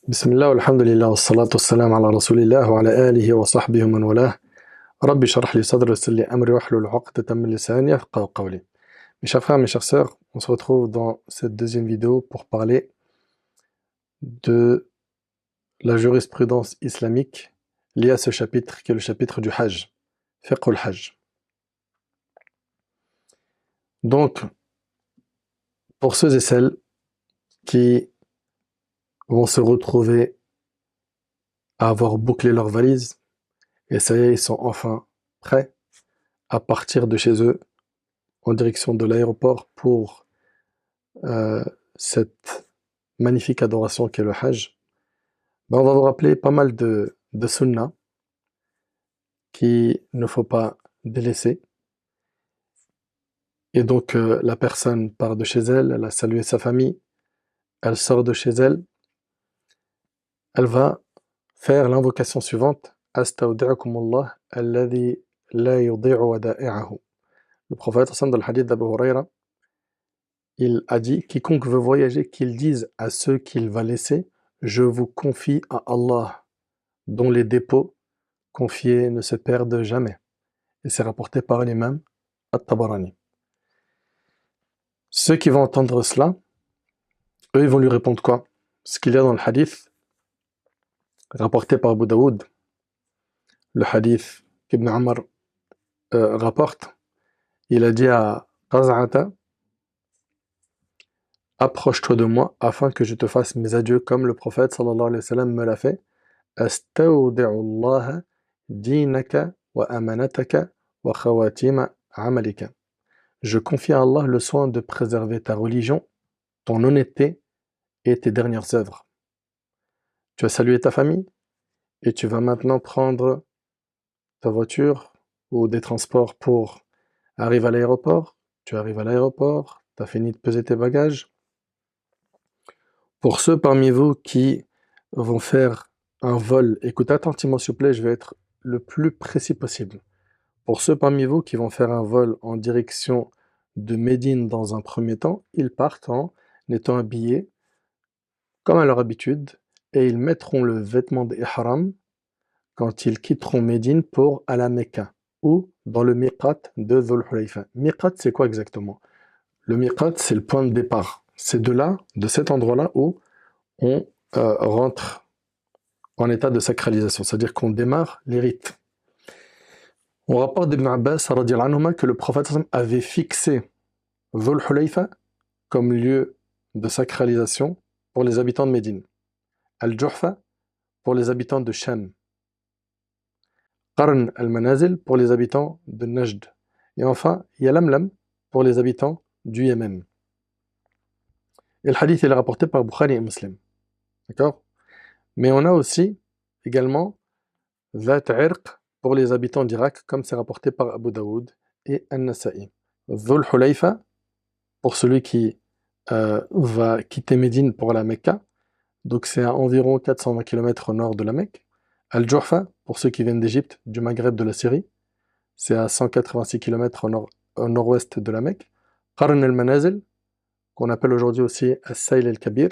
بسم الله والحمد لله والصلاة والسلام على رسول الله وعلى آله وصحبه ومن والاه. ربي اشرح لي صدري ويسر لي أمري واحلل عقدة من لساني يفقهوا قولي. Mes chers frères, mes chères sœurs, on se retrouve dans cette deuxième vidéo pour parler de la jurisprudence islamique liée à ce chapitre qui est le chapitre du Hajj, Fiqh al-Hajj. Donc, pour ceux et celles qui vont se retrouver à avoir bouclé leur valise, et ça y est, ils sont enfin prêts à partir de chez eux en direction de l'aéroport pour cette magnifique adoration qu'est le Hajj, ben on va vous rappeler pas mal de sunnah qu'il ne faut pas délaisser. Et donc la personne part de chez elle, elle a salué sa famille, elle sort de chez elle, elle va faire l'invocation suivante: Astaudi'akumullah alladhi la yudi'u wada'i'ahu. Le prophète dans le hadith d'Abu Huraira, il a dit: quiconque veut voyager, qu'il dise à ceux qu'il va laisser: je vous confie à Allah, dont les dépôts confiés ne se perdent jamais. Et c'est rapporté par l'imam At-Tabarani. Ceux qui vont entendre cela, eux, ils vont lui répondre quoi? Ce qu'il y a dans le hadith rapporté par Abu Daoud, le hadith qu'Ibn Omar rapporte, il a dit à Qaz'ata: approche-toi de moi afin que je te fasse mes adieux comme le prophète sallallahu alayhi wa sallam me l'a fait. Astaudi'ullaha dinaka wa amanataka wa khawatima amalika. Je confie à Allah le soin de préserver ta religion, ton honnêteté et tes dernières œuvres. Tu as salué ta famille et tu vas maintenant prendre ta voiture ou des transports pour arriver à l'aéroport. Tu arrives à l'aéroport, tu as fini de peser tes bagages. Pour ceux parmi vous qui vont faire un vol, écoutez attentivement s'il vous plaît, je vais être le plus précis possible. Pour ceux parmi vous qui vont faire un vol en direction de Médine dans un premier temps, ils partent en étant habillés comme à leur habitude et ils mettront le vêtement d'ihram quand ils quitteront Médine pour aller à Mecca ou dans le miqat de Dhul Hulayfa. Miqat, c'est quoi exactement? Le miqat, c'est le point de départ. C'est de là, de cet endroit-là où on rentre en état de sacralisation, c'est-à-dire qu'on démarre les rites. On rapporte d'Ibn Abbas radiyallahu anhuma que le prophète avait fixé Dhul Hulayfa comme lieu de sacralisation pour les habitants de Médine, Al-Juhfa pour les habitants de Sham, Qarn al-Manazil pour les habitants de Najd, et enfin Yalamlam pour les habitants du Yémen. Et le hadith il est rapporté par Bukhari et Muslim. D'accord? Mais on a aussi également Zat Irq pour les habitants d'Irak, comme c'est rapporté par Abu Daoud et An-Nasa'i. Dhul Hulayfa pour celui qui va quitter Médine pour la Mecca, donc c'est à environ 420 km au nord de la Mecque. Al-Juhfa pour ceux qui viennent d'Égypte, du Maghreb, de la Syrie, c'est à 186 km au nord-ouest de la Mecque. Qarn al-Manazil, qu'on appelle aujourd'hui aussi As-Sayl al-Kabir,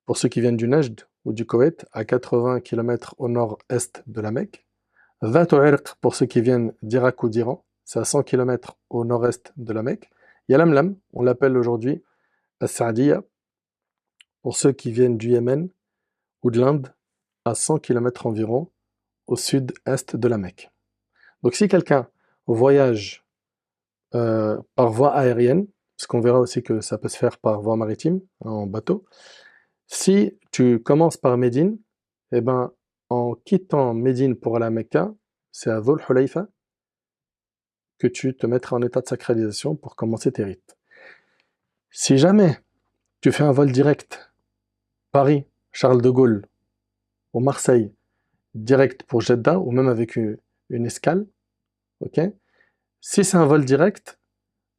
pour ceux qui viennent du Najd ou du Koweït, à 80 km au nord-est de la Mecque. Dhat Irq pour ceux qui viennent d'Irak ou d'Iran, c'est à 100 km au nord-est de la Mecque. Yalamlam, on l'appelle aujourd'hui As-Saadiya, pour ceux qui viennent du Yémen ou de l'Inde, à 100 km environ au sud-est de la Mecque. Donc si quelqu'un voyage par voie aérienne, parce qu'on verra aussi que ça peut se faire par voie maritime, en bateau, si tu commences par Médine, eh ben, en quittant Médine pour aller à Mecca, c'est à Dhul Hulayfa que tu te mettras en état de sacralisation pour commencer tes rites. Si jamais tu fais un vol direct, Paris, Charles de Gaulle, ou Marseille, direct pour Jeddah, ou même avec une escale, ok? Si c'est un vol direct,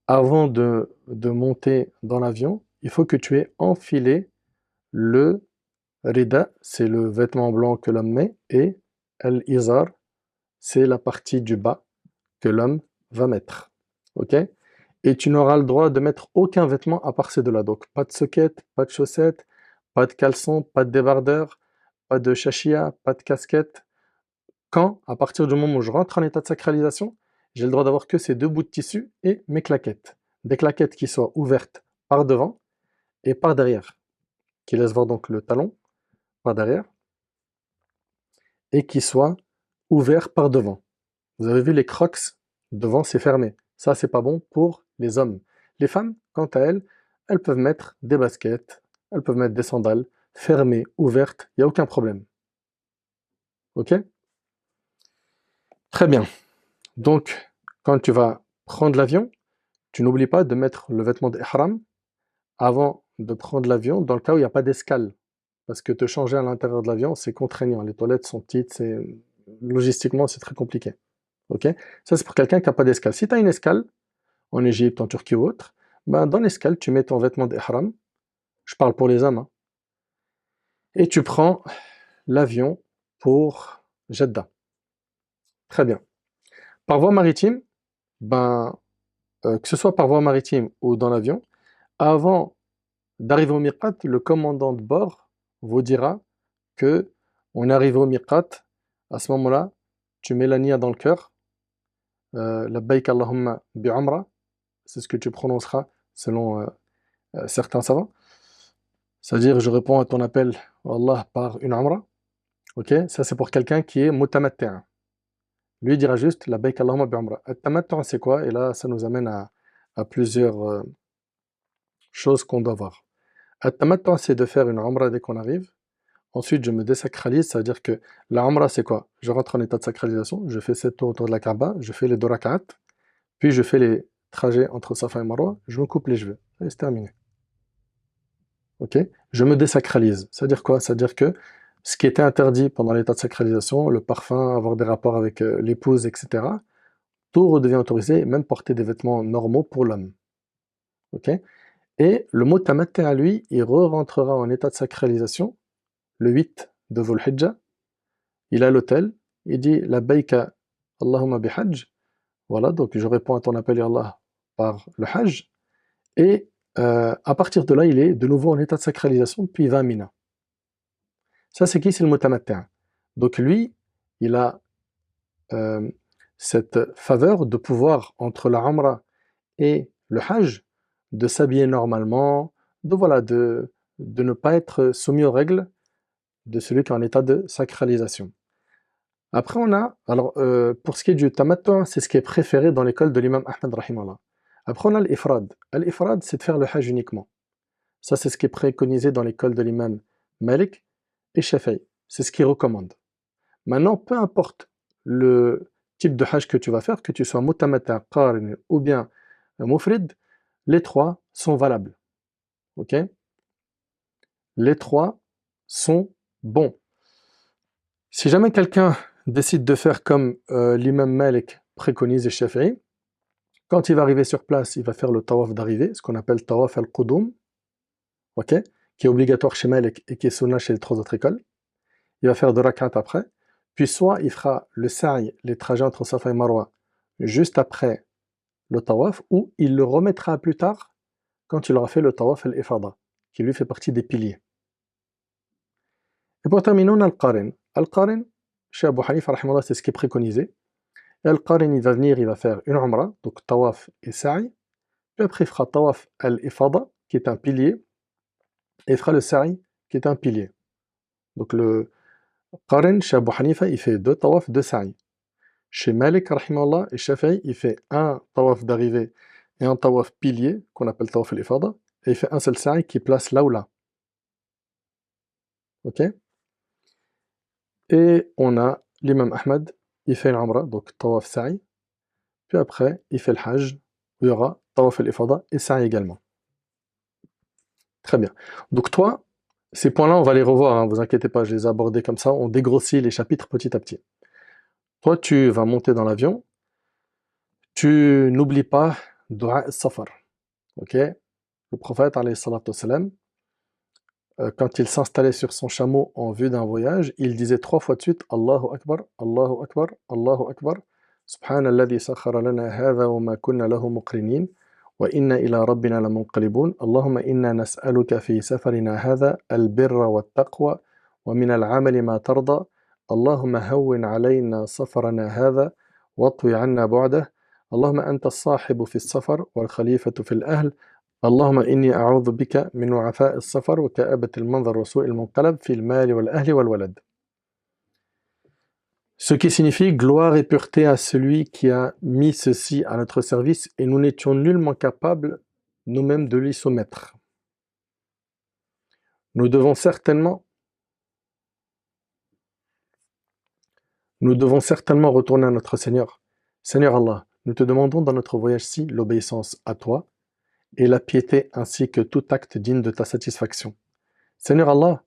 avant de monter dans l'avion, il faut que tu aies enfilé le rida, c'est le vêtement blanc que l'homme met, et al-izar, c'est la partie du bas que l'homme va mettre. Ok? Et tu n'auras le droit de mettre aucun vêtement à part ces deux-là. Donc pas de socket, pas de chaussettes, pas de caleçon, pas de débardeur, pas de chachia, pas de casquette. Quand, à partir du moment où je rentre en état de sacralisation, j'ai le droit d'avoir que ces deux bouts de tissu et mes claquettes. Des claquettes qui soient ouvertes par devant et par derrière, qui laissent voir donc le talon par derrière, et qui soient ouverts par devant. Vous avez vu les crocs, devant c'est fermé. Ça, c'est pas bon pour les hommes. Les femmes, quant à elles, elles peuvent mettre des baskets, elles peuvent mettre des sandales, fermées, ouvertes, il n'y a aucun problème. Ok? Très bien. Donc, quand tu vas prendre l'avion, tu n'oublies pas de mettre le vêtement d'ihram avant de prendre l'avion, dans le cas où il n'y a pas d'escale. Parce que te changer à l'intérieur de l'avion, c'est contraignant. Les toilettes sont petites, logistiquement, c'est très compliqué. Ok? Ça, c'est pour quelqu'un qui n'a pas d'escale. Si tu as une escale, en Égypte, en Turquie ou autre, ben, dans l'escale, tu mets ton vêtement d'ihram, je parle pour les hommes, hein, et tu prends l'avion pour Jeddah. Très bien. Par voie maritime, ben, que ce soit par voie maritime ou dans l'avion, avant d'arriver au miqat, le commandant de bord vous dira que on est arrivé au miqat. À ce moment-là, tu mets la niya dans le cœur, labbaik Allahumma bi'umra, c'est ce que tu prononceras selon certains savants. C'est-à-dire, je réponds à ton appel, Allah, par une umra. Ok? Ça, c'est pour quelqu'un qui est mutamatti'an. Lui, il dira juste, labbaik Allahumma bi'umra. At-tamattu', c'est quoi? Et là, ça nous amène à plusieurs choses qu'on doit voir. At-tamattu', c'est de faire une umra dès qu'on arrive. Ensuite, je me désacralise, c'est-à-dire que la umra, c'est quoi? Je rentre en état de sacralisation, je fais 7 tours autour de la Kaaba, je fais les 2 rak'at, puis je fais les trajets entre Safa et Marwa, je me coupe les cheveux. Et c'est terminé. Ok? Je me désacralise. C'est-à-dire quoi? C'est-à-dire que ce qui était interdit pendant l'état de sacralisation, le parfum, avoir des rapports avec l'épouse, etc., tout redevient autorisé, même porter des vêtements normaux pour l'homme. Ok? Et le mot tamattu à lui, il re-rentrera en état de sacralisation le 8 de Dhul Hijjah. Il est à l'hôtel, il dit la baïka Allahumma bihajj. Voilà, donc je réponds à ton appel, ya Allah, par le Hajj. Et à partir de là, il est de nouveau en état de sacralisation, puis il va à Mina. Ça, c'est qui? C'est le mutamattin. Donc lui, il a euh, cette faveur de pouvoir, entre la Umrah et le Hajj, de s'habiller normalement, de ne pas être soumis aux règles de celui qui est en état de sacralisation. Après, on a, alors pour ce qui est du tamattu, c'est ce qui est préféré dans l'école de l'imam Ahmed rahimallah. Après, on a l'ifrad. L'ifrad, c'est de faire le Hajj uniquement. Ça, c'est ce qui est préconisé dans l'école de l'imam Malik et Shafi'i. C'est ce qu'il recommande. Maintenant, peu importe le type de hajj que tu vas faire, que tu sois mutamata, qarin ou bien mufrid, les trois sont valables. Ok? Les trois sont bons. Si jamais quelqu'un décide de faire comme l'imam Malik préconise et Shafi'i, quand il va arriver sur place, il va faire le tawaf d'arrivée, ce qu'on appelle tawaf al-qudum, ok? Qui est obligatoire chez Malik et qui est sunnah chez les trois autres écoles. Il va faire 2 rak'at après, puis soit il fera le sa'i, les trajets entre Safa et Marwa, juste après le tawaf, ou il le remettra plus tard quand il aura fait le tawaf al-ifada, qui lui fait partie des piliers. Et pour terminer, on a al-qarin. Al-qarin, chez Abu Hanifa, rahimahullah, c'est ce qui est préconisé. Et al-qarin, il va venir, il va faire une umrah, donc tawaf et sa'i, puis après il fera tawaf al-ifada, qui est un pilier, et il fera le sa'i, qui est un pilier. Donc le qarin, chez Abu Hanifa, il fait 2 tawaf, 2 sa'i. Chez Malik, rahimahullah, et Shafi'i, il fait un tawaf d'arrivée et un tawaf pilier, qu'on appelle tawaf al-ifada, et il fait un seul sa'i qui place là ou là. Ok? Et on a l'imam Ahmad, il fait l'umrah, donc tawaf sa'i, puis après, il fait le hajj, où il y aura tawaf al-ifada et sa'i également. Très bien. Donc toi, ces points-là, on va les revoir, hein, vous inquiétez pas, je les ai abordés comme ça, on dégrossit les chapitres petit à petit. Toi, tu vas monter dans l'avion, tu n'oublies pas Dua Safar. Ok? Le prophète, alayhi salatu wassalam, quand il s'installait sur son chameau en vue d'un voyage, il disait 3 fois de suite Allahu Akbar, Allahu Akbar, Allahu Akbar, Subhanalladhi sakhara lana hadha wa ma kunna lahu muqrinin, وإنا إلى ربنا لمنقلبون اللهم إنا نسألك في سفرنا هذا البر والتقوى ومن العمل ما ترضى اللهم هون علينا سفرنا هذا واطوي عنا بعده اللهم أنت الصاحب في السفر والخليفة في الأهل اللهم إني أعوذ بك من وعثاء السفر وكآبة المنظر وسوء المنقلب في المال والأهل والولد. Ce qui signifie gloire et pureté à celui qui a mis ceci à notre service et nous n'étions nullement capables nous-mêmes de lui soumettre. Nous devons certainement retourner à notre Seigneur. Seigneur Allah, nous te demandons dans notre voyage-ci l'obéissance à toi et la piété ainsi que tout acte digne de ta satisfaction. Seigneur Allah,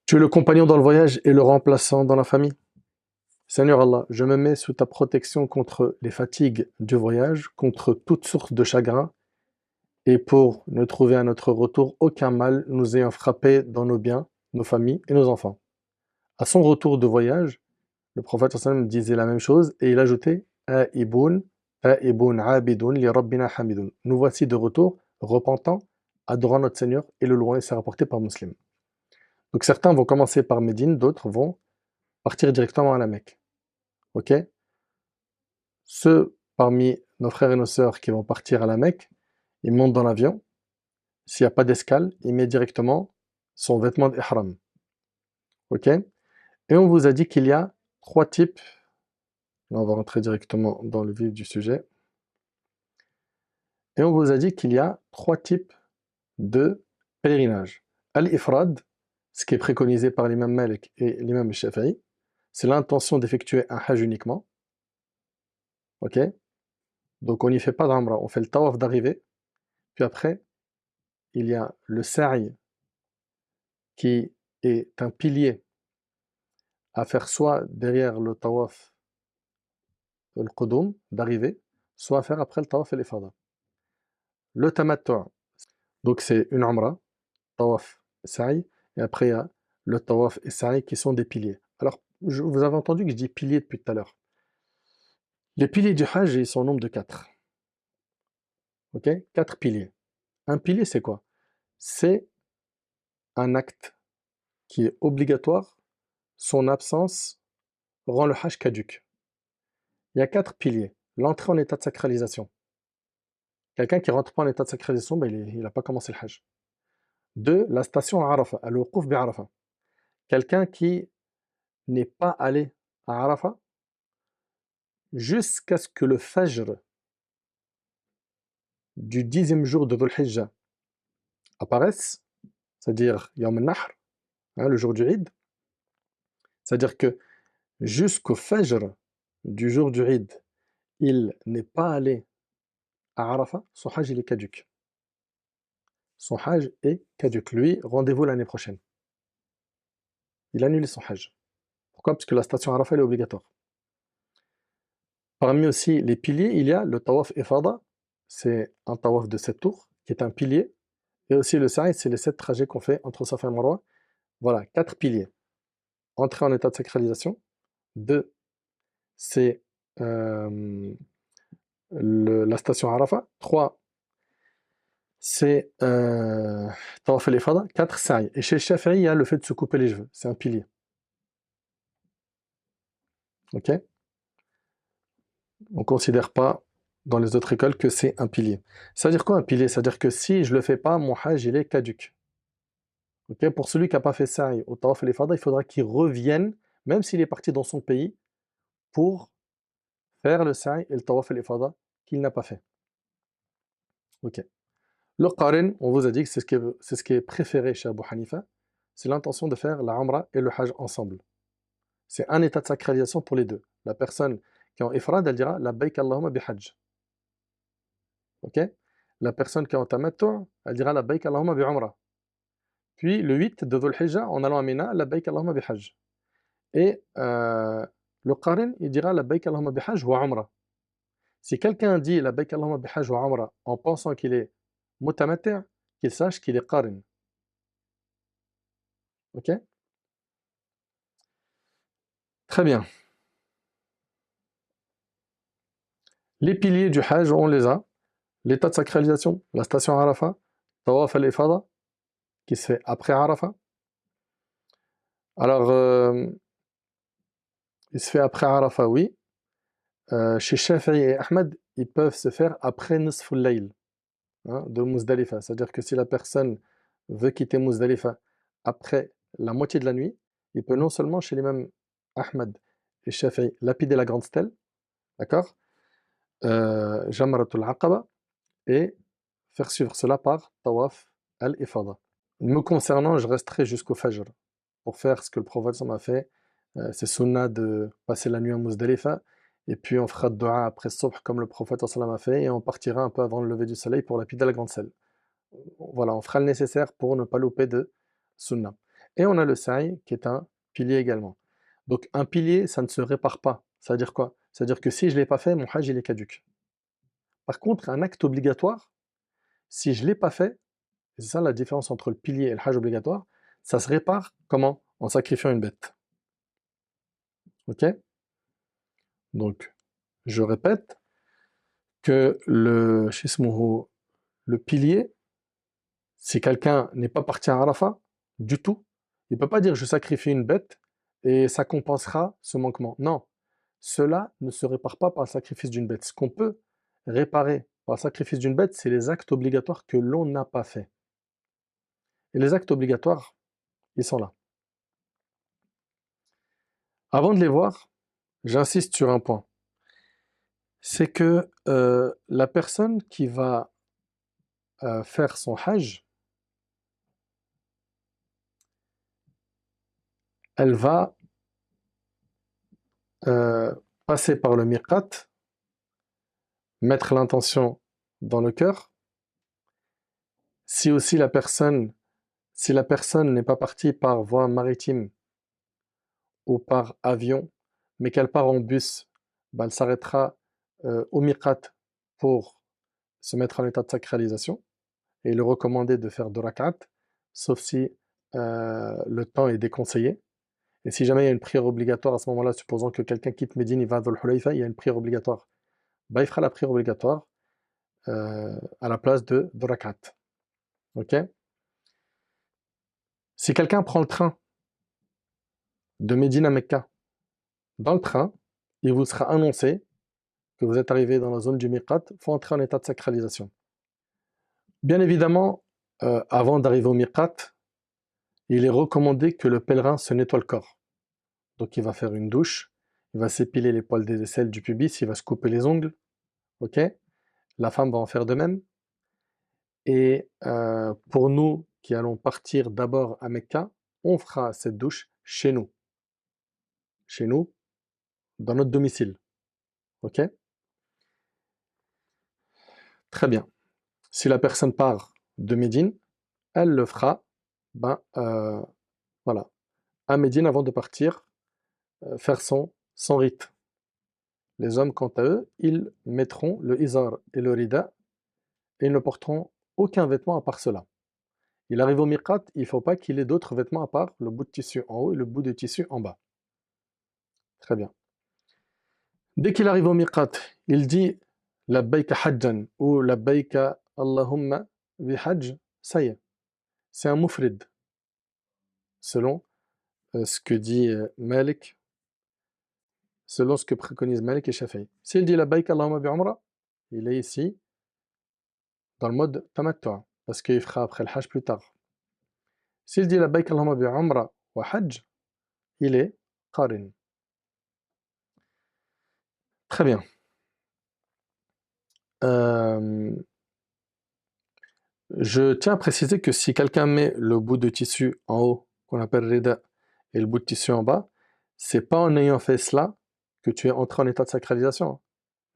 tu es le compagnon dans le voyage et le remplaçant dans la famille. Seigneur Allah, je me mets sous ta protection contre les fatigues du voyage, contre toute source de chagrin, et pour ne trouver à notre retour aucun mal nous ayant frappé dans nos biens, nos familles et nos enfants. À son retour de voyage, le prophète sallam disait la même chose et il ajoutait Aïboun abidun li rabbina hamidun. Nous voici de retour, repentants, adorant notre Seigneur et le louant, et c'est rapporté par Muslim. Donc certains vont commencer par Médine, d'autres vont partir directement à la Mecque. Ok? Ceux parmi nos frères et nos sœurs qui vont partir à la Mecque, ils montent dans l'avion. S'il n'y a pas d'escale, il met directement son vêtement d'ihram. Ok? Et on vous a dit qu'il y a trois types. Là, on va rentrer directement dans le vif du sujet. Et on vous a dit qu'il y a trois types de pèlerinage. Al-Ifrad, ce qui est préconisé par l'imam Malik et l'imam Shafi'i, c'est l'intention d'effectuer un hajj uniquement. Ok? Donc on n'y fait pas d'umra, on fait le tawaf d'arrivée. Puis après, il y a le sa'i qui est un pilier à faire soit derrière le tawaf al-qudum d'arrivée, soit à faire après le tawaf al-ifada. Le tamattu', donc c'est une umra, tawaf, sa'i, et après il y a le tawaf et sa'i qui sont des piliers. Alors, vous avez entendu que je dis piliers depuis tout à l'heure. Les piliers du hajj, ils sont au nombre de 4. Ok? 4 piliers. Un pilier, c'est quoi? C'est un acte qui est obligatoire, son absence rend le hajj caduc. Il y a 4 piliers. L'entrée en état de sacralisation. Quelqu'un qui ne rentre pas en état de sacralisation, ben il n'a pas commencé le hajj. 2. La station à Arafah, al-wuquf bi Arafah. Quelqu'un qui n'est pas allé à Arafah jusqu'à ce que le fajr du 10e jour de Dhul Hijjah apparaisse, c'est-à-dire Yawm al-Nahr, le jour du Eid. C'est-à-dire que jusqu'au fajr du jour du Eid, il n'est pas allé à Arafah, son hajj il est caduc. Son hajj est caduc. Lui, rendez-vous l'année prochaine. Il annule son hajj. Pourquoi? Parce que la station Arafah elle est obligatoire. Parmi aussi les piliers, il y a le tawaf ifada, c'est un tawaf de 7 tours, qui est un pilier. Et aussi le sa'i, c'est les 7 trajets qu'on fait entre Safa et Marwa. Voilà, 4 piliers. Entrer en état de sacralisation. 2, c'est la station Arafah. 3, c'est tawaf al-ifada. 4, sa'i. Et chez Shafi'i, il y a le fait de se couper les cheveux. C'est un pilier. Ok? On ne considère pas dans les autres écoles que c'est un pilier. Ça veut dire quoi un pilier? Ça veut dire que si je ne le fais pas, mon hajj il est caduc. Okay? Pour celui qui n'a pas fait sa'i au tawaf al-ifada, il faudra qu'il revienne, même s'il est parti dans son pays, pour faire le sa'i et le tawaf al-ifada qu'il n'a pas fait. Ok. Le qarin, on vous a dit que c'est ce qui est préféré chez Abu Hanifa, c'est l'intention de faire la umra et le hajj ensemble. C'est un état de sacralisation pour les deux. La personne qui est en ifrad, elle dira labbaik Allahumma bihajj. Ok? La personne qui est en tamattu', elle dira labbaik Allahumma bi'umra. Puis le 8 de Dhul Hijjah, en allant à Mina, labbaik Allahumma bihajj. Et le qarin, il dira labbaik Allahumma bihajj wa umra. Si quelqu'un dit labbaik Allahumma bihajj wa umra en pensant qu'il est mutamatti', qu'il sache qu'il est qarin. Ok? Très bien. Les piliers du hajj, on les a. L'état de sacralisation, la station Arafat, Tawaf al-Ifada, qui se fait après Arafat. Alors, il se fait après Arafat, oui. Chez Shafi'i et Ahmed, ils peuvent se faire après Nisful Layl, hein, de Muzdalifa. C'est-à-dire que si la personne veut quitter Muzdalifa après la moitié de la nuit, il peut non seulement chez l'imam Ahmed et Shafi'i lapider la grande stèle, d'accord, Jamratul Aqaba, et faire suivre cela par Tawaf al-Ifada. Me concernant, je resterai jusqu'au Fajr pour faire ce que le prophète m'a fait. C'est sunnah de passer la nuit à Muzdalifa, et puis on fera dua après Subh comme le prophète sallam a fait, et on partira un peu avant le lever du soleil pour lapider la grande selle. Voilà, on fera le nécessaire pour ne pas louper de sunnah. Et on a le sa'i qui est un pilier également. Donc un pilier, ça ne se répare pas. Ça veut dire quoi? Ça veut dire que si je ne l'ai pas fait, mon hajj il est caduc. Par contre, un acte obligatoire, si je ne l'ai pas fait, c'est ça la différence entre le pilier et le hajj obligatoire, ça se répare comment? En sacrifiant une bête. Ok? Donc, je répète que le pilier, si quelqu'un n'est pas parti à Arafat du tout, il ne peut pas dire je sacrifie une bête et ça compensera ce manquement. Non, cela ne se répare pas par le sacrifice d'une bête. Ce qu'on peut réparer par le sacrifice d'une bête, c'est les actes obligatoires que l'on n'a pas fait. Et les actes obligatoires, ils sont là. Avant de les voir, j'insiste sur un point. C'est que la personne qui va faire son hajj, elle va passer par le miqat, mettre l'intention dans le cœur. Si aussi si la personne n'est pas partie par voie maritime ou par avion, mais qu'elle part en bus, ben elle s'arrêtera au miqat pour se mettre en état de sacralisation. Et il est recommandé de faire 2 rak'at, sauf si le temps est déconseillé. Et si jamais il y a une prière obligatoire à ce moment-là, supposons que quelqu'un quitte Médine, il va à Dhul Hulayfa, il y a une prière obligatoire. Bah, il fera la prière obligatoire à la place de 2 rak'at. Ok? Si quelqu'un prend le train de Médine à Mecca, dans le train, il vous sera annoncé que vous êtes arrivé dans la zone du miqat, il faut entrer en état de sacralisation. Bien évidemment, avant d'arriver au miqat, il est recommandé que le pèlerin se nettoie le corps. Donc il va faire une douche, il va s'épiler les poils des aisselles du pubis, il va se couper les ongles, ok? La femme va en faire de même. Et pour nous qui allons partir d'abord à Mecca, on fera cette douche chez nous, dans notre domicile, ok? Très bien. Si la personne part de Médine, elle le fera, ben voilà, à Médine avant de partir, faire son rite. Les hommes, quant à eux, ils mettront le izar et le rida et ils ne porteront aucun vêtement à part cela. Il arrive au miqat, il ne faut pas qu'il ait d'autres vêtements à part le bout de tissu en haut et le bout de tissu en bas. Très bien. Dès qu'il arrive au miqat, il dit labbaïka hajjan ou labbaïka Allahumma bi hajj, ça y est, c'est un mufrid, selon ce que dit Malik, selon ce que préconise Malik et Shafi'i. S'il dit labbaïka Allahumma bi umra, il est ici dans le mode tamattu', parce qu'il fera après le hajj plus tard. S'il dit labbaïka Allahumma bi umra wa hajj, il est qarin. Très bien. Je tiens à préciser que si quelqu'un met le bout de tissu en haut, qu'on appelle rida, et le bout de tissu en bas, c'est pas en ayant fait cela que tu es entré en état de sacralisation.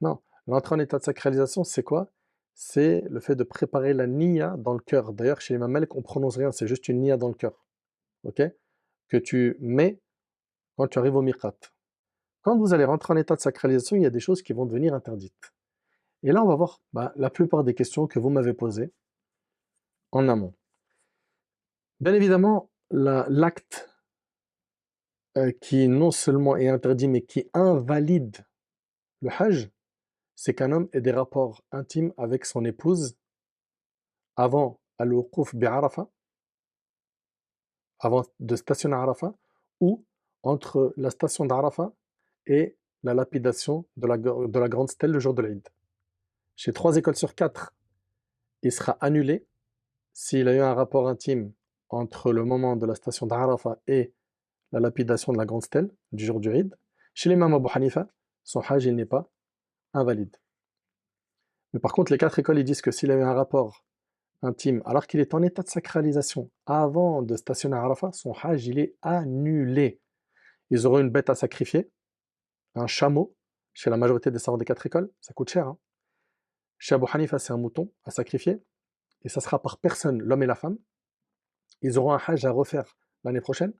Non, l'entrée en état de sacralisation, c'est quoi? C'est le fait de préparer la niya dans le cœur. D'ailleurs, chez les mamelles, on prononce rien, c'est juste une niya dans le cœur. Ok? Que tu mets quand tu arrives au miqat. Quand vous allez rentrer en état de sacralisation, il y a des choses qui vont devenir interdites. Et là, on va voir la plupart des questions que vous m'avez posées en amont. Bien évidemment, l'acte qui non seulement est interdit, mais qui invalide le hajj, c'est qu'un homme ait des rapports intimes avec son épouse avant al-wuquf bi'Arafah, avant de stationner à Arafat, ou entre la station d'Arafat et la lapidation de la grande stèle le jour de l'Eid. Chez 3 écoles sur 4, il sera annulé s'il a eu un rapport intime entre le moment de la station d'Arafat et la lapidation de la grande stèle du jour du Eid. Chez l'imam Abu Hanifa, son hajj il n'est pas invalide. Mais par contre, les 4 écoles ils disent que s'il a eu un rapport intime alors qu'il est en état de sacralisation avant de stationner à Arafat, son hajj il est annulé. Ils auront une bête à sacrifier, un chameau, chez la majorité des savants des 4 écoles, ça coûte cher. Hein. Chez Abu Hanifa, c'est un mouton à sacrifier, et ça sera par personne, l'homme et la femme. Ils auront un hajj à refaire l'année prochaine,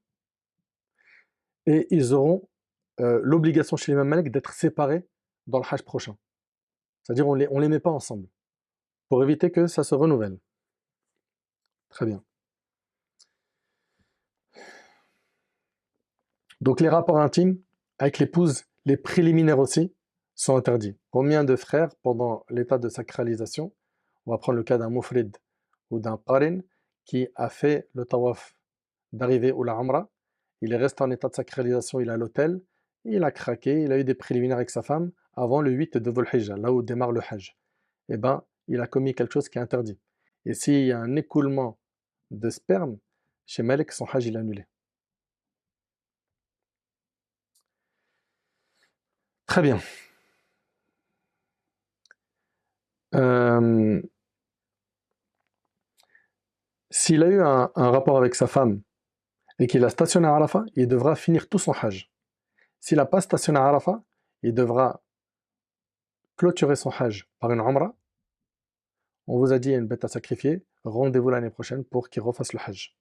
et ils auront l'obligation chez l'imam Malik d'être séparés dans le hajj prochain. C'est-à-dire on les met pas ensemble, pour éviter que ça se renouvelle. Très bien. Donc les rapports intimes avec l'épouse, les préliminaires aussi, sont interdits. Combien de frères pendant l'état de sacralisation? On va prendre le cas d'un mufrid ou d'un qarin qui a fait le tawaf d'arrivée ou la umrah. Il est resté en état de sacralisation, il est à l'hôtel, il a craqué, il a eu des préliminaires avec sa femme avant le 8 de Dhul Hijjah, là où démarre le Hajj. Eh ben, il a commis quelque chose qui est interdit. Et s'il y a un écoulement de sperme, chez Malik, son Hajj il est annulé. Très bien. Euh, S'il a eu un rapport avec sa femme et qu'il a stationné à Arafat, il devra finir tout son Hajj. S'il n'a pas stationné à Arafat, il devra clôturer son Hajj par une Umrah. On vous a dit il y a une bête à sacrifier, rendez-vous l'année prochaine pour qu'il refasse le Hajj.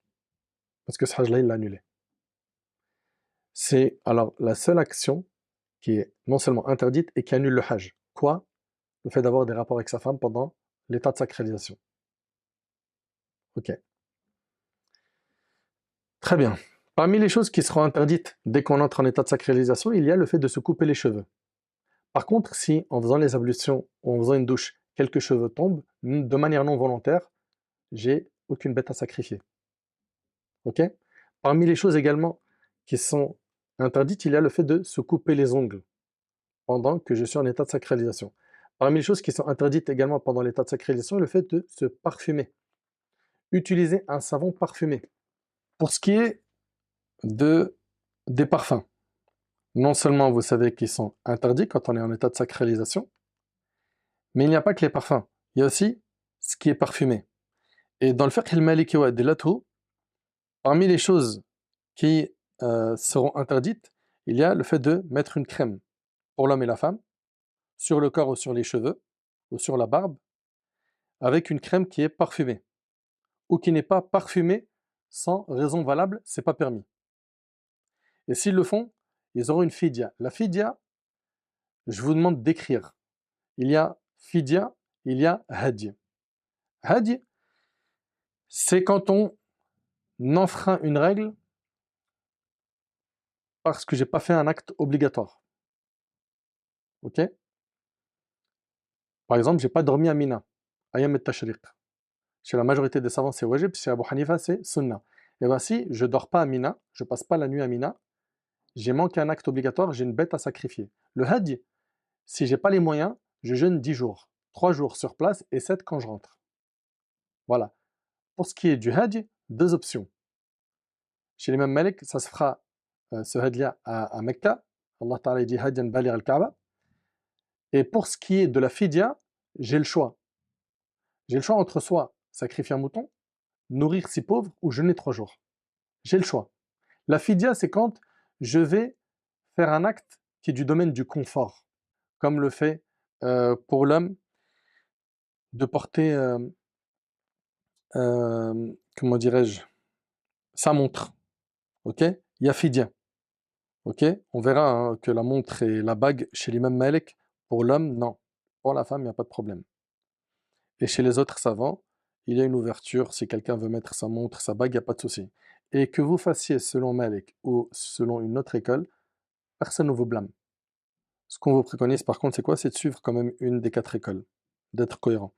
Parce que ce Hajj-là, il l'a annulé. C'est alors la seule action qui est non seulement interdite et qui annule le Hajj. Quoi? Le fait d'avoir des rapports avec sa femme pendant l'état de sacralisation. Ok. Très bien. Parmi les choses qui seront interdites dès qu'on entre en état de sacralisation, il y a le fait de se couper les cheveux. Par contre, si en faisant les ablutions ou en faisant une douche, quelques cheveux tombent, de manière non volontaire, j'ai aucune bête à sacrifier. Ok? Parmi les choses également qui sont interdites, il y a le fait de se couper les ongles pendant que je suis en état de sacralisation. Parmi les choses qui sont interdites également pendant l'état de sacralisation, le fait de se parfumer. Utiliser un savon parfumé. Pour ce qui est des parfums, non seulement vous savez qu'ils sont interdits quand on est en état de sacralisation, mais il n'y a pas que les parfums. Il y a aussi ce qui est parfumé. Et dans le fiqh al-maliki wa adillatuhu, parmi les choses qui seront interdites, il y a le fait de mettre une crème pour l'homme et la femme, sur le corps ou sur les cheveux, ou sur la barbe, avec une crème qui est parfumée, ou qui n'est pas parfumée sans raison valable, c'est pas permis. Et s'ils le font, ils auront une fidya. La fidya, je vous demande d'écrire. Il y a fidya, il y a hadi. Hadi, c'est quand on enfreint une règle parce que j'ai pas fait un acte obligatoire. Ok? Par exemple, j'ai pas dormi à Mina, ayam et-tashriq. Chez la majorité des savants, c'est wajib, chez Abu Hanifa, c'est sunnah. Et bien si je dors pas à Mina, je passe pas la nuit à Mina, j'ai manqué un acte obligatoire, j'ai une bête à sacrifier. Le hadi, si j'ai pas les moyens, je jeûne 10 jours. 3 jours sur place et 7 quand je rentre. Voilà. Pour ce qui est du hadi, 2 options. Chez l'imam Malik, ça se fera ce hadi-là à Mecca. Allah Ta'ala dit hadiyan baligh al-Kaaba. Et pour ce qui est de la fidya, j'ai le choix. J'ai le choix entre soit sacrifier un mouton, nourrir 6 pauvres ou jeûner 3 jours. J'ai le choix. La fidya, c'est quand je vais faire un acte qui est du domaine du confort, comme le fait pour l'homme de porter, comment dirais-je, sa montre. Ok? Il y a fidya. Ok? On verra hein, que la montre et la bague, chez l'imam Malik, pour l'homme, non. Pour la femme, il n'y a pas de problème. Et chez les autres savants, il y a une ouverture. Si quelqu'un veut mettre sa montre, sa bague, il n'y a pas de souci. Et que vous fassiez selon Malik ou selon une autre école, personne ne vous blâme. Ce qu'on vous préconise par contre, c'est quoi? C'est de suivre quand même une des 4 écoles, d'être cohérent.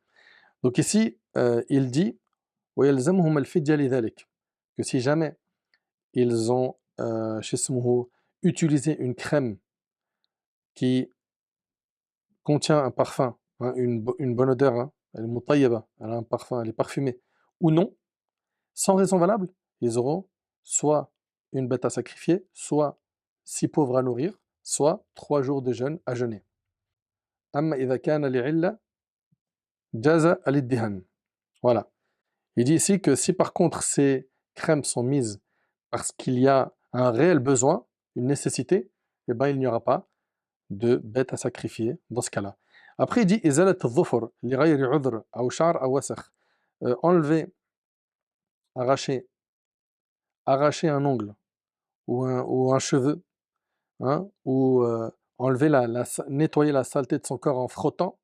Donc ici, il dit ويلزمهم الفدية لذلك, que si jamais ils ont شو اسمه, utilisé une crème qui contient un parfum, hein, une bonne odeur, hein, elle est mutayyaba, elle a un parfum, elle est parfumée, ou non, sans raison valable, ils auront soit une bête à sacrifier, soit 6 pauvres à nourrir, soit 3 jours de jeûne à jeûner. أما إذا كان لعلة جاز الادهان. Voilà. Il dit ici que si par contre ces crèmes sont mises parce qu'il y a un réel besoin, une nécessité, eh ben il n'y aura pas de bête à sacrifier dans ce cas-là. Après il dit إزالة الظفر لغير عذر أو شعر أو وسخ. Enlever, arracher un ongle ou un cheveu, hein, ou enlever nettoyer la saleté de son corps en frottant.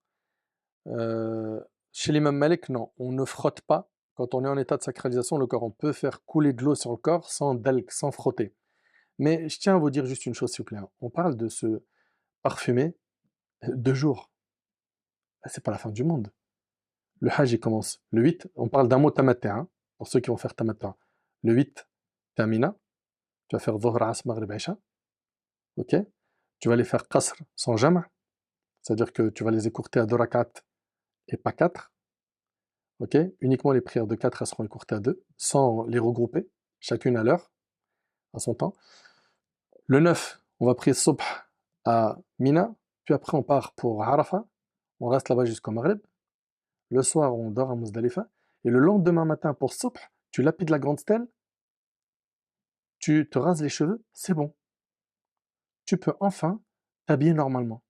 Chez l'imam Malik, non, on ne frotte pas. Quand on est en état de sacralisation, le corps, on peut faire couler de l'eau sur le corps sans dalk, sans frotter. Mais je tiens à vous dire juste une chose, s'il vous plaît. On parle de se parfumer 2 jours. C'est pas la fin du monde. Le Hajj, il commence le 8. On parle d'un mot tamattu, hein, pour ceux qui vont faire tamattu. Le 8, t'es à Mina. Tu vas faire Dhuhr, Asr, Maghrib, Isha. Ok? Tu vas les faire Qasr sans jama'. C'est-à-dire que tu vas les écourter à 2 rak'at et pas 4. Ok? Uniquement les prières de 4 elles seront écourtées à 2, sans les regrouper, chacune à l'heure, à son temps. Le 9, on va prier Subh à Mina, puis après on part pour Arafat, on reste là-bas jusqu'au Maghrib. Le soir, on dort à Muzdalifa, et le lendemain matin pour Subh, tu lapides la grande stèle, tu te rases les cheveux, c'est bon. Tu peux enfin t'habiller normalement.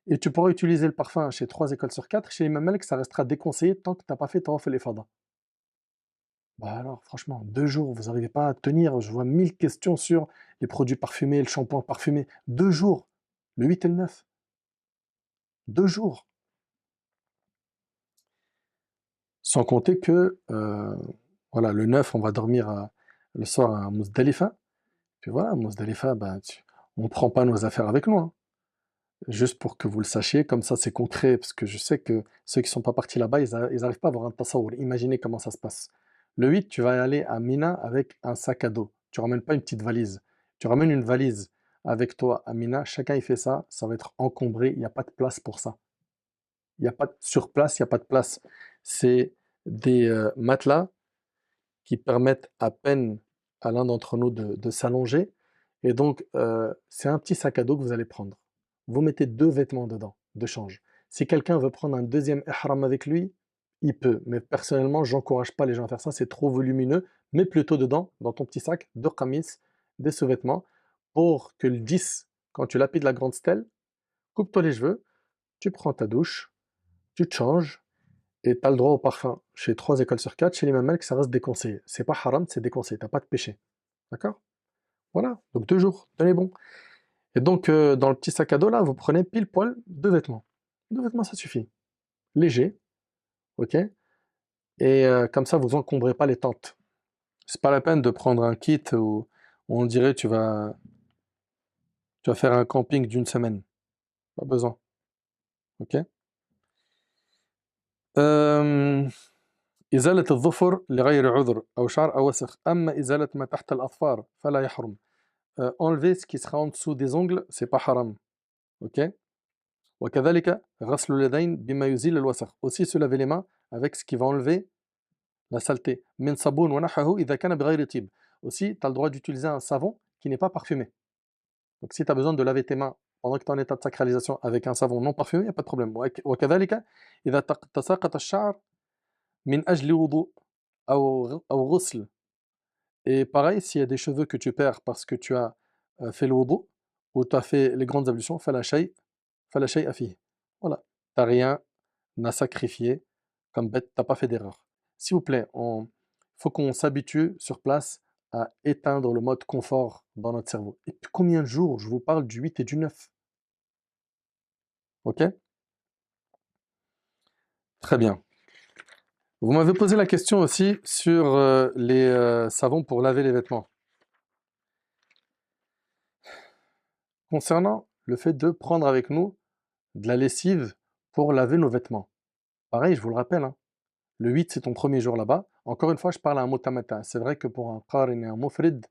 Et tu pourras utiliser le parfum chez 3 écoles sur 4, chez l'imam Malik, ça restera déconseillé tant que tu n'as pas fait Tawaf el-Ifada. Bah alors, franchement, 2 jours, vous n'arrivez pas à tenir. Je vois 1000 questions sur les produits parfumés, le shampoing parfumé. 2 jours, le 8 et le 9. 2 jours. Sans compter que, voilà, le 9, on va dormir le soir à Muzdalifa. Puis voilà, Muzdalifa, bah, on ne prend pas nos affaires avec nous, hein. Juste pour que vous le sachiez, comme ça c'est concret, parce que je sais que ceux qui ne sont pas partis là-bas, ils n'arrivent pas à avoir un tasawwur. Imaginez comment ça se passe. Le 8, tu vas aller à Mina avec un sac à dos. Tu ramènes pas une petite valise. Tu ramènes une valise avec toi à Mina. Chacun il fait ça. Ça va être encombré. Il n'y a pas de place pour ça. Il n'y a pas sur place. Il n'y a pas de place. C'est des matelas qui permettent à peine à l'un d'entre nous de s'allonger. Et donc, c'est un petit sac à dos que vous allez prendre. Vous mettez 2 vêtements dedans, de change. Si quelqu'un veut prendre un deuxième ihram avec lui, il peut. Mais personnellement, j'encourage pas les gens à faire ça, c'est trop volumineux. Mets plutôt dedans, dans ton petit sac, 2 qamis, des sous-vêtements, pour que le 10, quand tu lapides la grande stèle, coupe-toi les cheveux, tu prends ta douche, tu te changes, et tu as le droit au parfum. Chez 3 écoles sur 4, chez les mamelles, ça reste déconseillé. C'est pas haram, c'est déconseillé, t'as pas de péché. D'accord? Voilà, donc 2 jours, tenez bon. Et donc, dans le petit sac à dos, là, vous prenez pile poil 2 vêtements. 2 vêtements, ça suffit. Léger, ok? Et comme ça, vous encombrez pas les tentes. C'est pas la peine de prendre un kit où on dirait tu vas faire un camping d'une semaine. Pas besoin, ok? إزالة الظفر لغير عذر أو شعر أو وسخ أما إزالة ما تحت الأظفار فلا يحرم. Enlever ce qui sera en dessous des ongles, c'est pas haram, ok? وكذلك غسل اليدين بما يزيل الوسخ. Aussi se laver les mains avec ce qui va enlever la saleté. من صابون ونحوه إذا كان بغير طيب. Aussi, tu as le droit d'utiliser un savon qui n'est pas parfumé. Donc si tu as besoin de laver tes mains pendant que tu es en état de sacralisation avec un savon non parfumé, il n'y a pas de problème. وكذلك إذا تساقط الشعر من أجل وضوء أو غسل. Et pareil, s'il y a des cheveux que tu perds parce que tu as fait le wudu ou tu as fait les grandes ablutions, fala shay'a fihi. Voilà, tu n'as rien à sacrifier comme bête, tu n'as pas fait d'erreur. S'il vous plaît, il faut qu'on s'habitue sur place à éteindre le mode confort dans notre cerveau. Et puis combien de jours? Je vous parle du 8 et du 9. Ok? Très bien. Vous m'avez posé la question aussi sur les savons pour laver les vêtements. Concernant le fait de prendre avec nous de la lessive pour laver nos vêtements. Pareil, je vous le rappelle, hein, le 8, c'est ton premier jour là-bas. Encore une fois, je parle à un mutamata. C'est vrai que pour un qarin et un mufrid,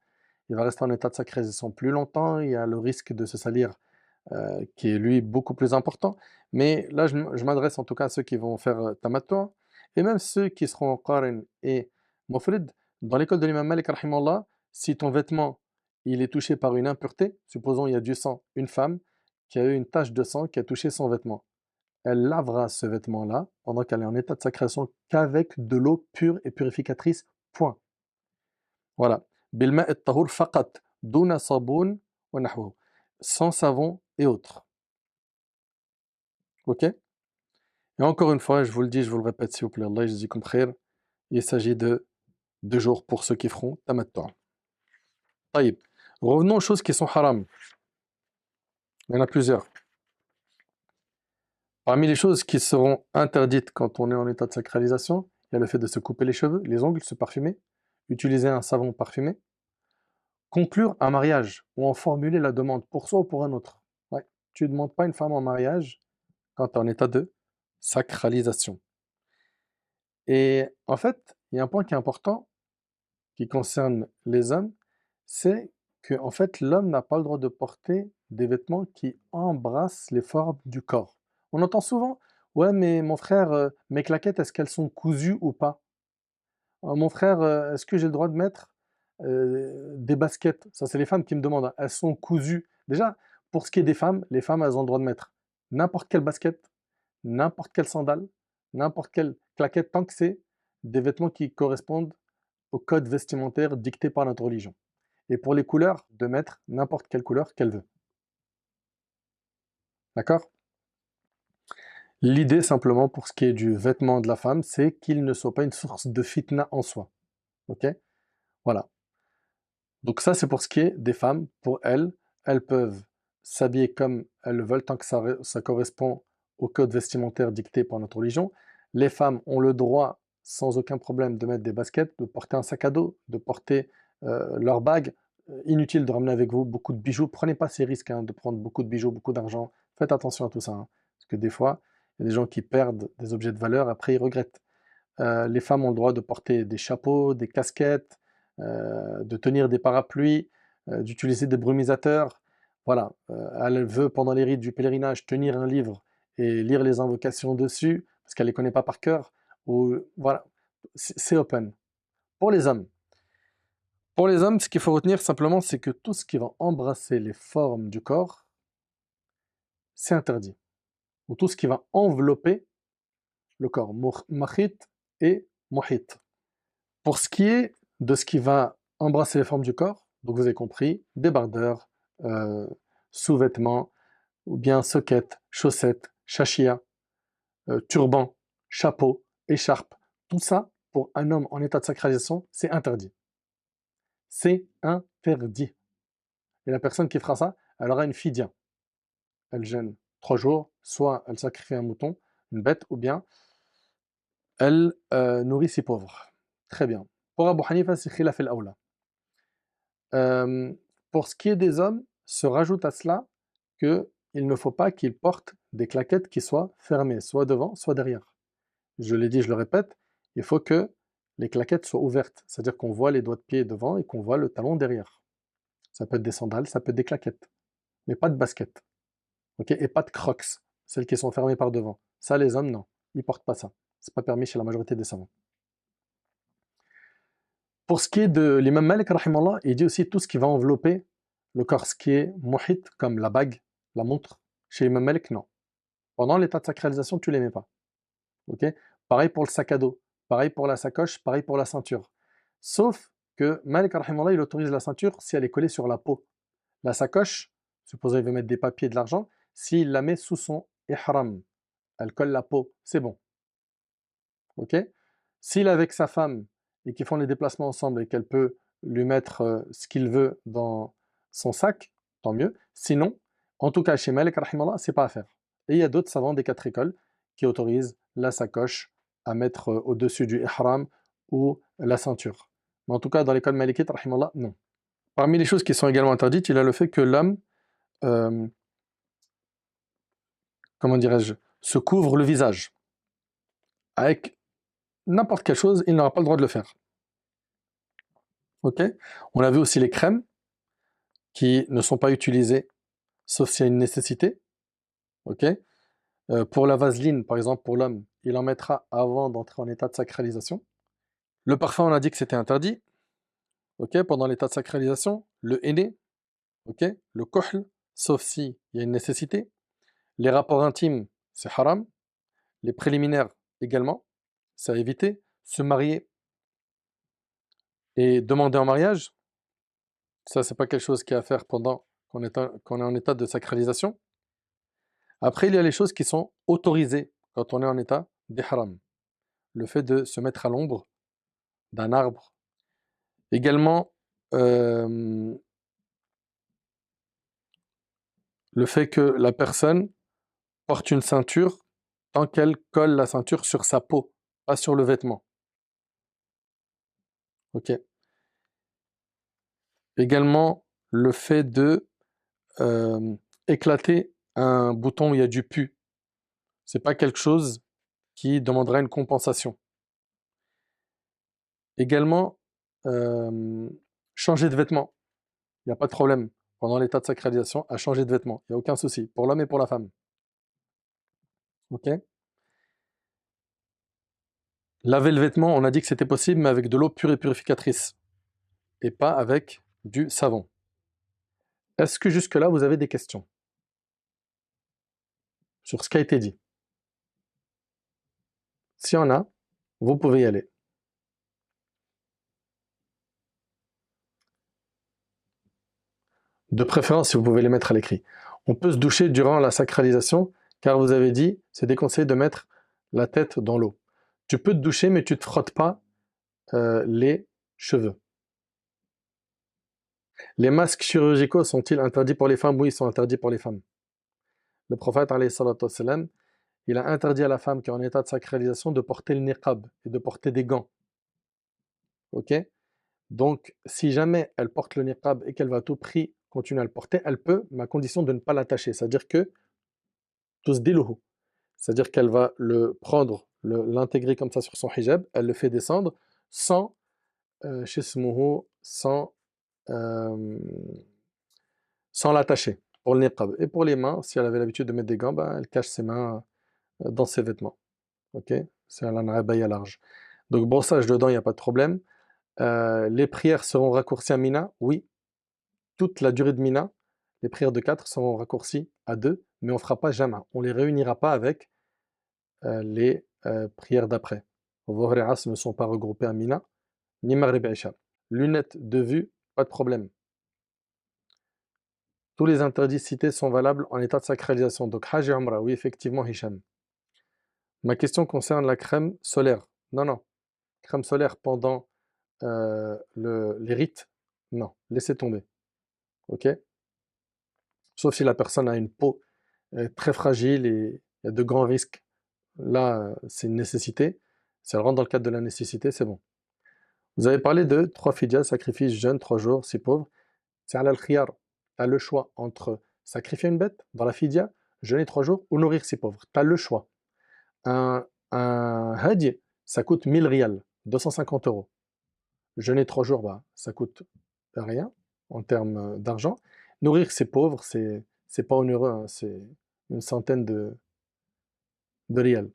il va rester en état de sacralisation plus longtemps. Il y a le risque de se salir qui est lui beaucoup plus important. Mais là, je m'adresse en tout cas à ceux qui vont faire tamattu et même ceux qui seront qarin et mufrid. Dans l'école de l'imam Malik, rahimallah, si ton vêtement il est touché par une impureté, supposons il y a du sang, une femme qui a eu une tache de sang qui a touché son vêtement, elle lavera ce vêtement-là pendant qu'elle est en état de sacration qu'avec de l'eau pure et purificatrice. Point. Voilà. Bilma et tahur faqat, duna saboun wa nahwu. Sans savon et autres. Ok? Et encore une fois, je vous le dis, je vous le répète, s'il vous plaît, Allah yajzikum khair, il s'agit de 2 jours pour ceux qui feront tamattu. Taïb. Revenons aux choses qui sont haram. Il y en a plusieurs. Parmi les choses qui seront interdites quand on est en état de sacralisation, il y a le fait de se couper les cheveux, les ongles, se parfumer, utiliser un savon parfumé, conclure un mariage ou en formuler la demande pour soi ou pour un autre. Ouais. Tu ne demandes pas une femme en mariage quand tu es en état de sacralisation. Et en fait, il y a un point qui est important qui concerne les hommes, c'est que en fait, l'homme n'a pas le droit de porter des vêtements qui embrassent les formes du corps. On entend souvent, ouais, mais mon frère, mes claquettes, est-ce qu'elles sont cousues ou pas? Mon frère, est-ce que j'ai le droit de mettre des baskets? Ça, c'est les femmes qui me demandent, hein. Elles sont cousues. Déjà, pour ce qui est des femmes, les femmes, elles ont le droit de mettre n'importe quelle basket, n'importe quelle sandale, n'importe quelle claquette, tant que c'est des vêtements qui correspondent au code vestimentaire dicté par notre religion. Et pour les couleurs, de mettre n'importe quelle couleur qu'elle veut. D'accord? L'idée, simplement, pour ce qui est du vêtement de la femme, c'est qu'il ne soit pas une source de fitna en soi. Ok? Voilà. Donc ça, c'est pour ce qui est des femmes. Pour elles, elles peuvent s'habiller comme elles le veulent tant que ça correspond au code vestimentaire dicté par notre religion. Les femmes ont le droit, sans aucun problème, de mettre des baskets, de porter un sac à dos, de porter leur bague. Inutile de ramener avec vous beaucoup de bijoux. Prenez pas ces risques hein, de prendre beaucoup de bijoux, beaucoup d'argent. Faites attention à tout ça. Hein, parce que des fois, il y a des gens qui perdent des objets de valeur, après ils regrettent. Les femmes ont le droit de porter des chapeaux, des casquettes, de tenir des parapluies, d'utiliser des brumisateurs. Voilà, elle veut pendant les rites du pèlerinage tenir un livre et lire les invocations dessus parce qu'elle les connaît pas par cœur. Ou voilà, c'est open. Pour les hommes, ce qu'il faut retenir simplement, c'est que tout ce qui va embrasser les formes du corps, c'est interdit. Ou tout ce qui va envelopper le corps, mahit et muhit. Pour ce qui est de ce qui va embrasser les formes du corps, donc vous avez compris, débardeurs, euh, sous-vêtements, ou bien soquettes, chaussettes, chachia, turban, chapeau, écharpe, tout ça, pour un homme en état de sacralisation, c'est interdit. C'est interdit. Et la personne qui fera ça, elle aura une fidya. Elle jeûne 3 jours, soit elle sacrifie un mouton, une bête, ou bien elle nourrit ses pauvres. Très bien. Pour Abu Hanifa, c'est khilaf al-awla. Pour ce qui est des hommes, se rajoute à cela qu'il ne faut pas qu'ils portent des claquettes qui soient fermées, soit devant, soit derrière. Je l'ai dit, je le répète, il faut que les claquettes soient ouvertes, c'est-à-dire qu'on voit les doigts de pied devant et qu'on voit le talon derrière. Ça peut être des sandales, ça peut être des claquettes, mais pas de baskets. Okay, et pas de crocs, celles qui sont fermées par devant. Ça, les hommes, non, ils portent pas ça. C'est pas permis chez la majorité des savants. Pour ce qui est de l'imam Malik, rahimallah, il dit aussi tout ce qui va envelopper le corps, ce qui est muhit, comme la bague, la montre. Chez l'imam Malik, non. Pendant l'état de sacralisation, tu ne les mets pas. Okay. Pareil pour le sac à dos, pareil pour la sacoche, pareil pour la ceinture. Sauf que Malik, rahimallah, il autorise la ceinture si elle est collée sur la peau. La sacoche, supposons qu'il veut mettre des papiers, de l'argent, s'il la met sous son ihram, elle colle la peau, c'est bon. Ok. S'il est avec sa femme et qu'ils font les déplacements ensemble et qu'elle peut lui mettre ce qu'il veut dans son sac, tant mieux. Sinon, en tout cas chez Malik, rahimallah, c'est pas à faire. Et il y a d'autres savants des 4 écoles qui autorisent la sacoche à mettre au-dessus du ihram ou la ceinture. Mais en tout cas, dans l'école malikite, rahimallah, non. Parmi les choses qui sont également interdites, il y a le fait que l'homme comment dirais-je, se couvre le visage avec n'importe quelle chose, il n'aura pas le droit de le faire. Ok? On a vu aussi les crèmes qui ne sont pas utilisées sauf s'il y a une nécessité. Ok? Pour la vaseline, par exemple, pour l'homme, il en mettra avant d'entrer en état de sacralisation. Le parfum, on a dit que c'était interdit. Ok? Pendant l'état de sacralisation, le henné, ok? Le kohl, sauf si il y a une nécessité. Les rapports intimes, c'est haram. Les préliminaires également, c'est à éviter. Se marier et demander en mariage, ça, c'est pas quelque chose qui est à faire pendant qu'on est en état de sacralisation. Après, il y a les choses qui sont autorisées quand on est en état d'ihram. Le fait de se mettre à l'ombre d'un arbre. Également, euh, le fait que la personne porte une ceinture tant qu'elle colle la ceinture sur sa peau, pas sur le vêtement. Ok. Également, le fait de éclater un bouton où il y a du pu. C'est pas quelque chose qui demandera une compensation. Également, euh, changer de vêtements. Il n'y a pas de problème pendant l'état de sacralisation à changer de vêtements. Il n'y a aucun souci pour l'homme et pour la femme. Ok. Laver le vêtement, on a dit que c'était possible, mais avec de l'eau pure et purificatrice et pas avec du savon. Est-ce que jusque-là, vous avez des questions sur ce qui a été dit? S'il y en a, vous pouvez y aller. De préférence, si vous pouvez les mettre à l'écrit. On peut se doucher durant la sacralisation, car vous avez dit, c'est déconseillé de mettre la tête dans l'eau. Tu peux te doucher, mais tu ne te frottes pas les cheveux. Les masques chirurgicaux sont-ils interdits pour les femmes? Oui, ils sont interdits pour les femmes. Le prophète, alayhi salatu wassalam, il a interdit à la femme qui est en état de sacralisation de porter le niqab et de porter des gants. Ok? Donc, si jamais elle porte le niqab et qu'elle va à tout prix continuer à le porter, elle peut, mais à condition de ne pas l'attacher. C'est-à-dire que, tusdiluhu, c'est-à-dire qu'elle va le prendre, l'intégrer comme ça sur son hijab, elle le fait descendre sans, shismuhu, euh, sans l'attacher pour le niqab. Et pour les mains, si elle avait l'habitude de mettre des gants, ben, elle cache ses mains dans ses vêtements. Ok? C'est un abaya large. Donc, brossage dedans, il n'y a pas de problème. Les prières seront raccourcies à Mina? Oui. Toute la durée de Mina, les prières de 4 seront raccourcies à 2, mais on ne fera pas Jama. On ne les réunira pas avec les prières d'après. Dhuhr et Asr ne sont pas regroupés à Mina, ni Maghrib et Isha. Lunettes de vue, pas de problème. Tous les interdits cités sont valables en état de sacralisation. Donc Hajj et Umrah, oui, effectivement, Hicham. Ma question concerne la crème solaire. Non, non. Crème solaire pendant les rites, non. Laissez tomber. Ok? Sauf si la personne a une peau très fragile et il y a de grands risques. Là, c'est une nécessité. Si elle rentre dans le cadre de la nécessité, c'est bon. Vous avez parlé de 3 fidyas, sacrifice jeûne, 3 jours, si pauvre. C'est al khiyar. Tu as le choix entre sacrifier une bête dans la fidya, jeûner 3 jours ou nourrir si pauvre. Tu as le choix. Un hadi, ça coûte 1000 riyals, 250 euros. Jeûner 3 jours, bah, ça coûte rien en termes d'argent. Nourrir ses pauvres, c'est pas onéreux, hein, c'est une centaine de riyals.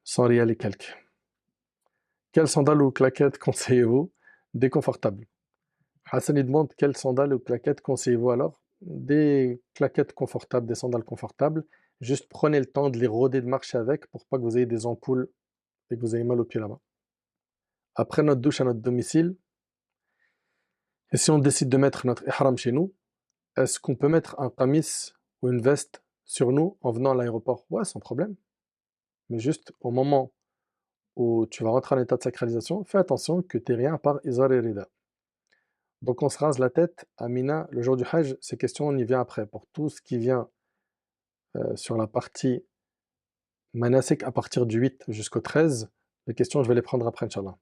100 riyals et quelques. Quelles sandales ou claquettes conseillez-vous? Déconfortables. Hassan il demande quelles sandales ou claquettes conseillez-vous alors? Des claquettes confortables, des sandales confortables. Juste prenez le temps de les rôder, de marcher avec pour pas que vous ayez des ampoules et que vous ayez mal aux pieds là-bas. Après notre douche à notre domicile, et si on décide de mettre notre ihram chez nous, est-ce qu'on peut mettre un qamis ou une veste sur nous en venant à l'aéroport? Ouais, sans problème. Mais juste au moment où tu vas rentrer en état de sacralisation, fais attention que tu n'aies rien à part izar et rida. Donc on se rase la tête à Mina le jour du Hajj. Ces questions, on y vient après. Pour tout ce qui vient sur la partie manasik à partir du 8 jusqu'au 13, les questions, je vais les prendre après, Inch'Allah.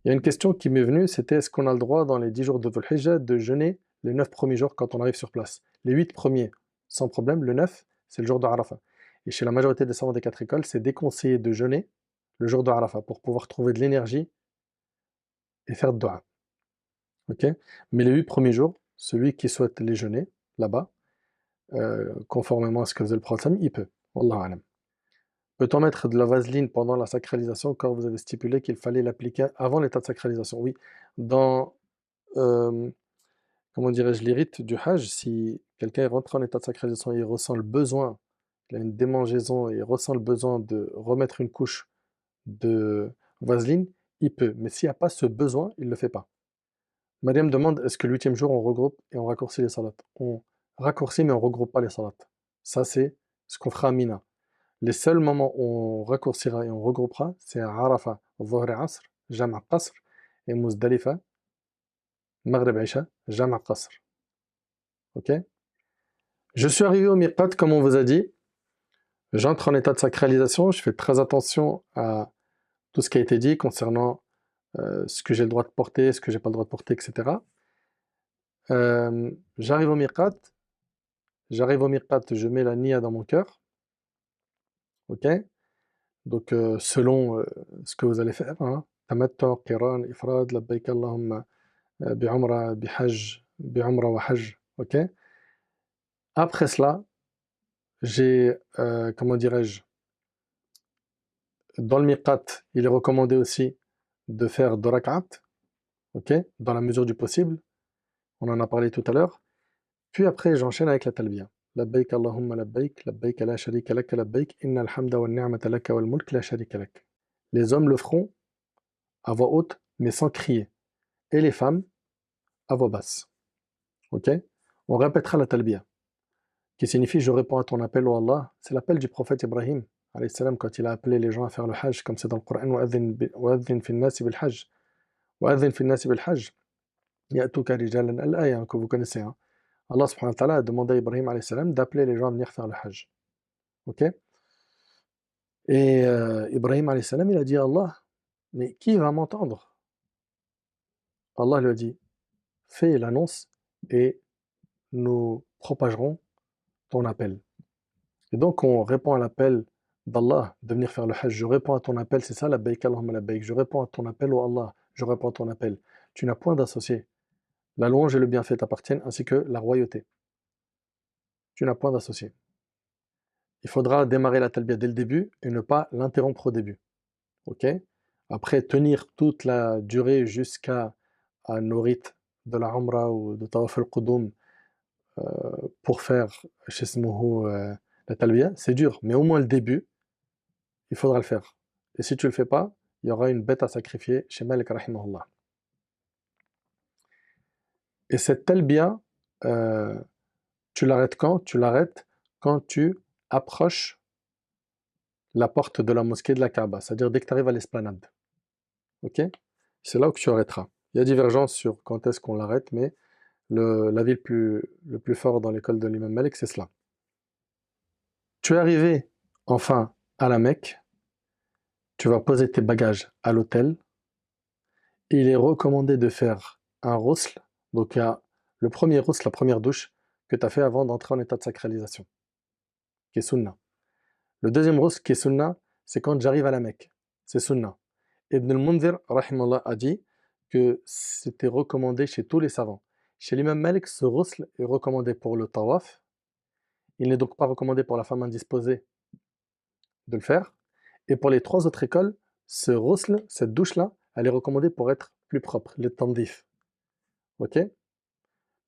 Il y a une question qui m'est venue, c'était est-ce qu'on a le droit dans les 10 jours de Dhul Hijjah de jeûner les 9 premiers jours quand on arrive sur place? Les 8 premiers, sans problème. Le 9, c'est le jour de Arafat. Et chez la majorité des savants des 4 écoles, c'est déconseillé de jeûner le jour de Arafat pour pouvoir trouver de l'énergie et faire de dua. Ok. Mais les 8 premiers jours, celui qui souhaite les jeûner là-bas, conformément à ce que faisait le prophète, il peut. Wallahu alam. Peut-on mettre de la vaseline pendant la sacralisation quand vous avez stipulé qu'il fallait l'appliquer avant l'état de sacralisation? Oui. Dans, comment dirais-je, les rites du Hajj, si quelqu'un rentre en état de sacralisation et il ressent le besoin, il a une démangeaison et il ressent le besoin de remettre une couche de vaseline, il peut. Mais s'il n'y a pas ce besoin, il ne le fait pas. Mariam demande, est-ce que le 8e jour, on regroupe et on raccourcit les salats? On raccourcit, mais on ne regroupe pas les salats. Ça, c'est ce qu'on fera à Mina. Les seuls moments où on raccourcira et on regroupera, c'est à Arafat, Dhuhr et Asr, Jam' Qasr, et Muzdalifa, Maghrib Isha, Jam' Qasr. Ok? Je suis arrivé au Miqat, comme on vous a dit. J'entre en état de sacralisation. Je fais très attention à tout ce qui a été dit concernant ce que j'ai le droit de porter, ce que j'ai pas le droit de porter, etc. J'arrive au Miqat. Je mets la niya dans mon cœur. Ok? Donc, selon ce que vous allez faire, hein. Tamattu, Qiran, Ifrad, Labbaik Allahumma, bi'umra, bi'umra wa hajj. Ok? Après cela, j'ai, comment dirais-je, dans le miqat, il est recommandé aussi de faire 2 rak'at, ok, dans la mesure du possible. On en a parlé tout à l'heure. Puis après, j'enchaîne avec la talbiya. Labbaik Allahumma labbaik, labbaik la sharika lak, labbaik, innal hamda wa ni'mata lak wal mulk la sharika lak. Les hommes le feront à voix haute, mais sans crier. Et les femmes, à voix basse. Ok? On répétera la talbiya, qui signifie je réponds à ton appel, ô Allah. C'est l'appel du prophète Ibrahim, alayhi salam, quand il a appelé les gens à faire le hajj, comme c'est dans le Coran, wa'adhin fi nnasi bil hajj. Wa'adhin fi nnasi bil hajj. Ya'tuka rijalan al-aya, que vous connaissez. Hein. Allah subhanahu wa ta'ala a demandé à Ibrahim alayhi salam d'appeler les gens à venir faire le hajj. Ok? Et Ibrahim alayhi salam, il a dit à Allah, mais qui va m'entendre? Allah lui a dit, fais l'annonce et nous propagerons ton appel. Et donc on répond à l'appel d'Allah de venir faire le hajj. Je réponds à ton appel, c'est ça, labbaik Allahumma labbaik. Je réponds à ton appel, ô Allah. Je réponds à ton appel. Tu n'as point d'associé. La louange et le bienfait t'appartiennent, ainsi que la royauté. Tu n'as point d'associé. Il faudra démarrer la talbiya dès le début et ne pas l'interrompre au début. Ok? Après, tenir toute la durée jusqu'à nos rites de la Umrah ou de Tawaf al-Qudum pour faire chez Smuhu la talbiya, c'est dur. Mais au moins le début, il faudra le faire. Et si tu ne le fais pas, il y aura une bête à sacrifier chez Malik rahimahullah. Et cette talbiya, tu l'arrêtes quand? Tu l'arrêtes quand tu approches la porte de la mosquée de la Kaaba, c'est-à-dire dès que tu arrives à l'esplanade. Ok? C'est là où tu arrêteras. Il y a divergence sur quand est-ce qu'on l'arrête, mais l'avis le plus fort dans l'école de l'imam Malik, c'est cela. Tu es arrivé enfin à la Mecque, tu vas poser tes bagages à l'hôtel. Il est recommandé de faire un ghusl, donc il y a le premier ghusl, la première douche que tu as fait avant d'entrer en état de sacralisation, qui est sunna. Le deuxième ghusl qui est sunna, c'est quand j'arrive à la Mecque, c'est sunna. Ibn al-Mundhir, rahimallah, a dit que c'était recommandé chez tous les savants. Chez l'imam Malik, ce ghusl est recommandé pour le tawaf. Il n'est donc pas recommandé pour la femme indisposée de le faire. Et pour les 3 autres écoles, ce ghusl, cette douche-là, elle est recommandée pour être plus propre, le tandif. Ok?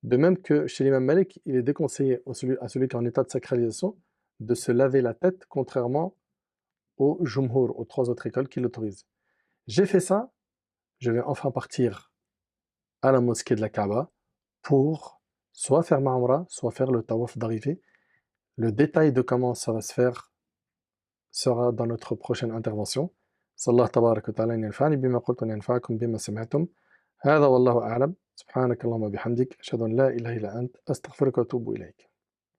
De même que chez l'imam Malik, il est déconseillé à celui qui est en état de sacralisation de se laver la tête, contrairement au jumhur, aux 3 autres écoles qui l'autorisent. J'ai fait ça, je vais enfin partir à la mosquée de la Kaaba pour soit faire ma umrah, soit faire le tawaf d'arrivée. Le détail de comment ça va se faire sera dans notre prochaine intervention. Sallallahu tabarak wa ta'ala an yanfa'ani bima qultum yanfa'akum bima sami'tum. هذا والله أعلم سبحانك اللهم وبحمدك أشهد أن لا إله إلا أنت أستغفرك وأتوب إليك